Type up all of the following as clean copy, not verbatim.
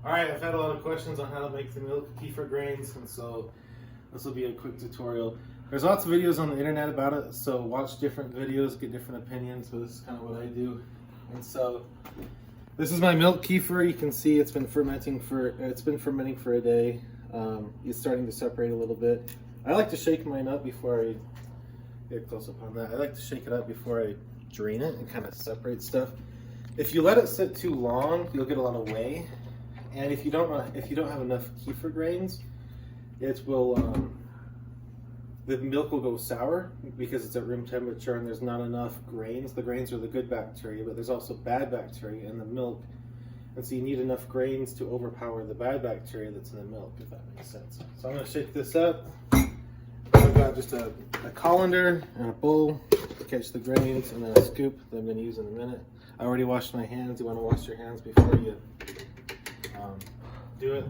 Alright, I've had a lot of questions on how to make the milk kefir grains, and so this will be a quick tutorial. There's lots of videos on the internet about it, so watch different videos, get different opinions, but this is kind of what I do. And so, this is my milk kefir. You can see it's been fermenting for a day. It's starting to separate a little bit. I like to shake mine up before I get close up on that. I like to shake it up before I drain it and kind of separate stuff. If you let it sit too long, you'll get a lot of whey. And if you don't have enough kefir grains, it will the milk will go sour because it's at room temperature and there's not enough grains. The grains are the good bacteria, but there's also bad bacteria in the milk, and so you need enough grains to overpower the bad bacteria that's in the milk, if that makes sense. So I'm going to shake this up. I've got just a colander and a bowl to catch the grains, and then a scoop that I'm going to use in a minute. I already washed my hands. You want to wash your hands before you do it.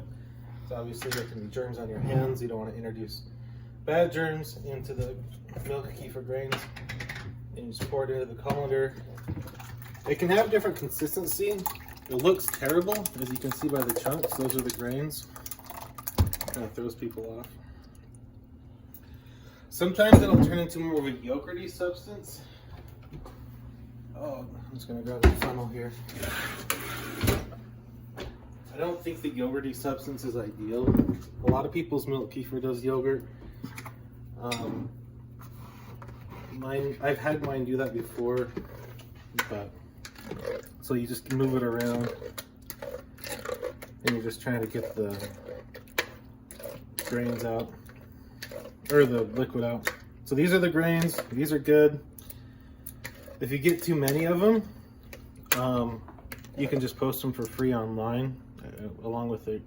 So obviously there can be germs on your hands. You don't want to introduce bad germs into the milk kefir grains. And you just pour it into the colander. It can have different consistency. It looks terrible, as you can see by the chunks. Those are the grains. Kind of throws people off. Sometimes it'll turn into more of a yogurty substance. Oh, I'm just gonna grab a funnel here. I don't think the yogurty substance is ideal. A lot of people's milk kefir does yogurt. I've had mine do that before, but so you just move it around and you're just trying to get the grains out, or the liquid out. So these are the grains. These are good. If you get too many of them, you can just post them for free online, along with a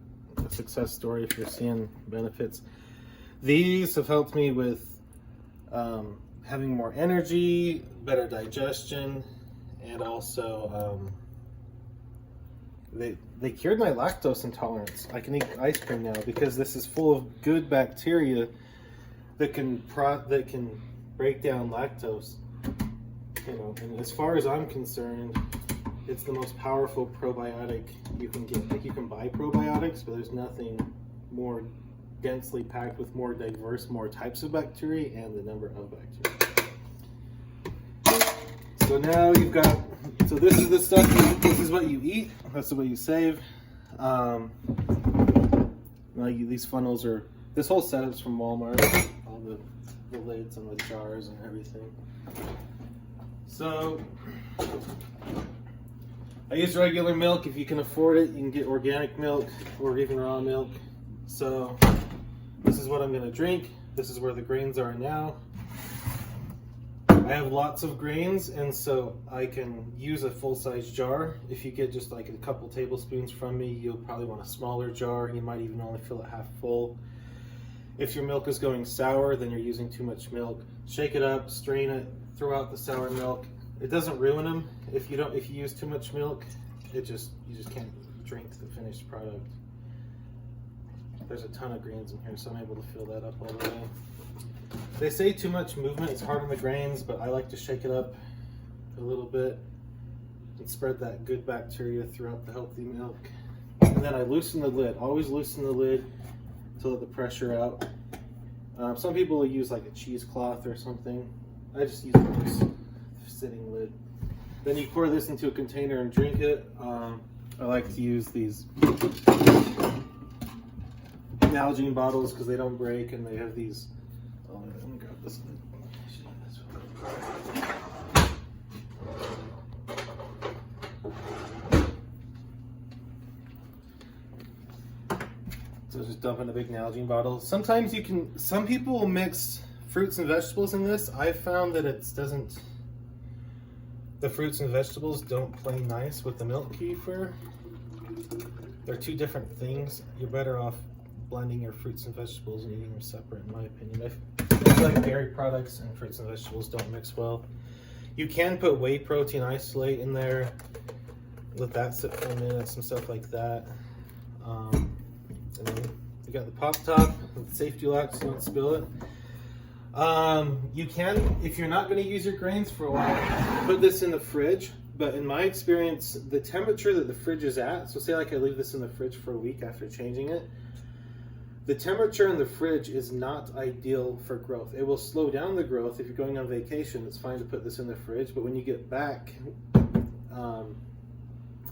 success story if you're seeing benefits. These have helped me with having more energy, better digestion, and also they cured my lactose intolerance. I can eat ice cream now because this is full of good bacteria that can break down lactose. You know, and as far as I'm concerned, it's the most powerful probiotic you can get. Like, you can buy probiotics, but there's nothing more densely packed with more diverse, more types of bacteria and the number of bacteria. So now you've got, so this is the stuff, this is what you eat, that's what you save. These funnels are, this whole setup's from Walmart, all the lids and the jars and everything. So, I use regular milk. If you can afford it, you can get organic milk or even raw milk. So, this is what I'm going to drink. This is where the grains are now. I have lots of grains, and so I can use a full-size jar. If you get just like a couple tablespoons from me, you'll probably want a smaller jar. You might even only fill it half full. If your milk is going sour, then you're using too much milk. Shake it up, strain it, throw out the sour milk. It doesn't ruin them. If you use too much milk, you just can't drink the finished product. There's a ton of grains in here, so I'm able to fill that up all the way. They say too much movement is hard on the grains, but I like to shake it up a little bit and spread that good bacteria throughout the healthy milk. And then I loosen the lid. Always loosen the lid to let the pressure out. Some people will use like a cheesecloth or something. I just use a sitting lid. Then you pour this into a container and drink it. I like to use these Nalgene bottles because they don't break, and they have these. Oh, let me grab this lid. So just dump in a big Nalgene bottle. Sometimes you can, some people will mix fruits and vegetables in this. I've found that the fruits and vegetables don't play nice with the milk kefir. They're two different things. You're better off blending your fruits and vegetables and eating them separate, in my opinion. I feel like dairy products and fruits and vegetables don't mix well. You can put whey protein isolate in there, let that sit for a minute, some stuff like that. And then you got the pop top with the safety lock so you don't spill it. You can, if you're not going to use your grains for a while, put this in the fridge But in my experience, the temperature that the fridge is at, so say like I leave this in the fridge for a week after changing it, the temperature in the fridge is not ideal for growth. It will slow down the growth. If you're going on vacation, it's fine to put this in the fridge, but when you get back,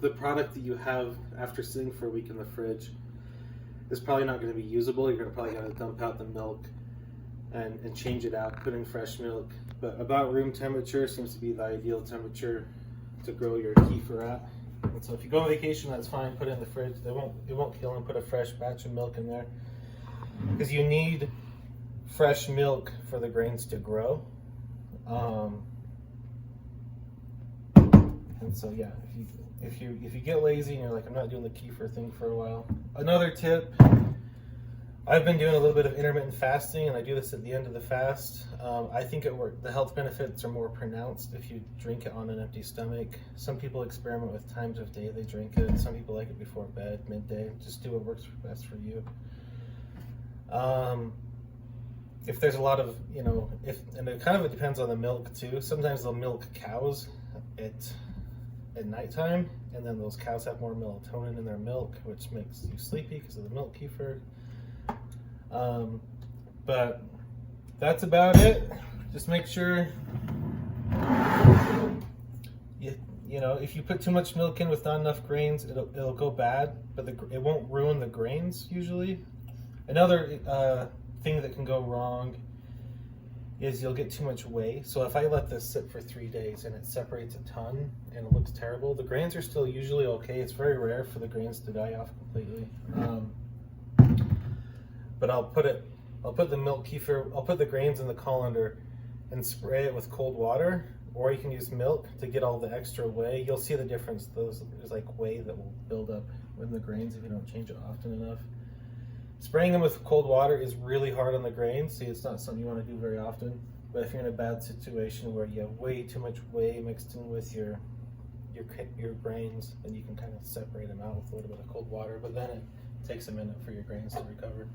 the product that you have after sitting for a week in the fridge is probably not going to be usable. You're probably going to dump out the milk and change it out, put in fresh milk. But about room temperature seems to be the ideal temperature to grow your kefir at. And so if you go on vacation, that's fine. Put it in the fridge. It won't kill them. Put a fresh batch of milk in there, because you need fresh milk for the grains to grow. And so yeah, if you get lazy and you're like, I'm not doing the kefir thing for a while. Another tip, I've been doing a little bit of intermittent fasting, and I do this at the end of the fast. I think it works. The health benefits are more pronounced if you drink it on an empty stomach. Some people experiment with times of day they drink it. Some people like it before bed, midday. Just do what works best for you. If there's a lot of, and it kind of depends on the milk too. Sometimes they'll milk cows at nighttime, and then those cows have more melatonin in their milk, which makes you sleepy because of the milk kefir. But that's about it. Just make sure if you put too much milk in with not enough grains, it'll go bad, but it won't ruin the grains usually. Another thing that can go wrong is you'll get too much whey. So if I let this sit for 3 days and it separates a ton and it looks terrible, the grains are still usually okay. It's very rare for the grains to die off completely. But I'll put the milk kefir, I'll put the grains in the colander and spray it with cold water, or you can use milk to get all the extra whey. You'll see the difference. There's like whey that will build up in the grains if you don't change it often enough. Spraying them with cold water is really hard on the grains. See, it's not something you want to do very often. But if you're in a bad situation where you have way too much whey mixed in with your grains, then you can kind of separate them out with a little bit of cold water. But then it takes a minute for your grains to recover.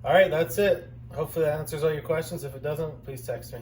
All right, that's it. Hopefully that answers all your questions. If it doesn't, please text me.